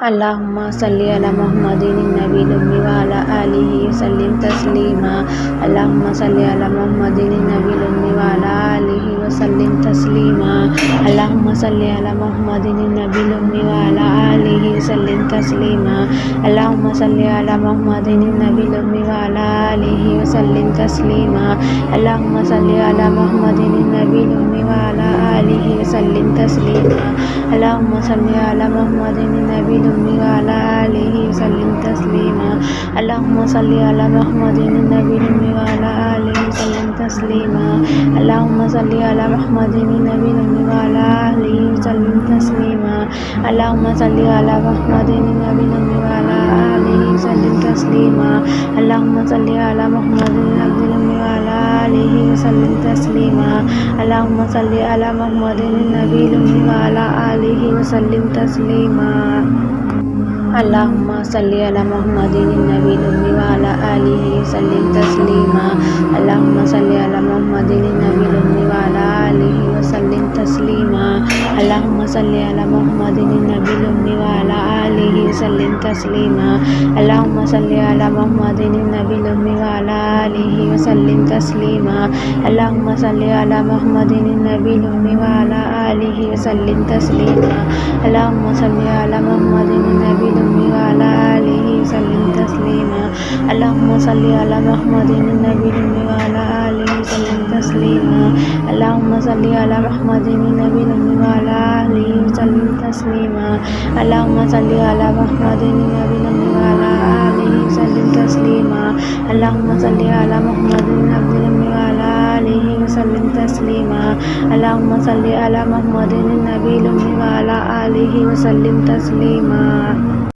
अल्लाहुम्मा सल्ली अला मुहम्मदिन नबील उम्मी व अला आलिहि वसल्लिम तस्लीमा। अल्लाहुम्मा सल्ली अला मुहम्मदिन नबील उम्मी व अला आलिहि वसल्लिम तस्लीमा। अल्लाहुम्मा सल्ली अला मुहम्मदिन नबील उम्मी व अला आलिहि वसल्लिम तस्लीमा। अल्लाहुम्मा सल्ली अला मुहम्मदिन नबील उम्मी व अला आलिहि वसल्लिम तस्लीमा। अल्लाहुम्मा सल्ली अला मुहम्मदिन नबील उम्मी व अला आलिहि वसल्लिम तस्लीमा। अल्लाहुम्मा सल्ली अला मुहम्मदिन नबील उम्मी व अला आलिहि वसल्लिम तस्लीमा। अल्लाहुम्मा सल्ली अला मुहम्मदिन नबील उम्मी व अला आलिहि वसल्लिम तस्लीमा। अल्लाहुम्मा सल्ली अला मुहम्मदिन नबील उम्मी व अला आलिहि वसल्लिम तस्लीमा। अल्लाहुम्मा सल्ली अला मुहम्मदिन नबील उम्मी व अला आलिहि वसल्लिम तस्लीमा। अल्लाहुम्मा सल्ली अला मुहम्मदिन नबील उम्मी व अला आलिहि वसल्लिम तस्लीमा। अल्लाहुम्मा सल्ली अला मुहम्मदिन नबील उम्मी व अला आलिहि वसल्लिम तस्लीमा। अल्लाहुम्मा सल्ली अला मुहम्मदिन नबील उम्मी व अला आलिहि वसल्लिम तस्लीमा। अल्लाहुम्मा सल्ली अला मुहम्मदिन नबील उम्मी व अला आलिहि वसल्लिम तस्लीमा। अल्लाहुम्मा सल्ली अला मुहम्मदिन नबील उम्मी व अला आलिहि वसल्लिम तस्लीमा। अल्लाहुम्मा सल्ली अला मुहम्मदिन नबील उम्मी व अला आलिहि वसल्लिम तस्लीमा। अल्लाहुम्मा सल्ली अला मुहम्मदिन नबील उम्मी व अला आलिहि वसल्लिम तस्लीमा। अल्लाहुम्मा सल्ली अला मुहम्मदिन नबील उम्मी व अला आलिहि वसल्लिम तस्लीमा। अल्लाहुम्मा सल्ली अला मुहम्मदिन नबील उम्मी व अला आलिहि वसल्लिम तस्लीमा। अल्लाहुम्मा सल्ली अला मुहम्मदिन नबील उम्मी व अला आलिहि वसल्लिम तस्लीमा। अल्लाहुम्मा सल्ली अला मुहम्मदिन नबील उम्मी व अला आलिहि वसल्लिम तस्लीमा। अल्लाहुम्मा सल्ली अला मुहम्मदिन नबील उम्मी व अला आलिहि वसल्लिम तस्लीमा। अल्लाहुम्मा सल्ली अला मुहम्मदिन नबील उम्मी व अला आलिहि वसल्लिम तस्लीमा।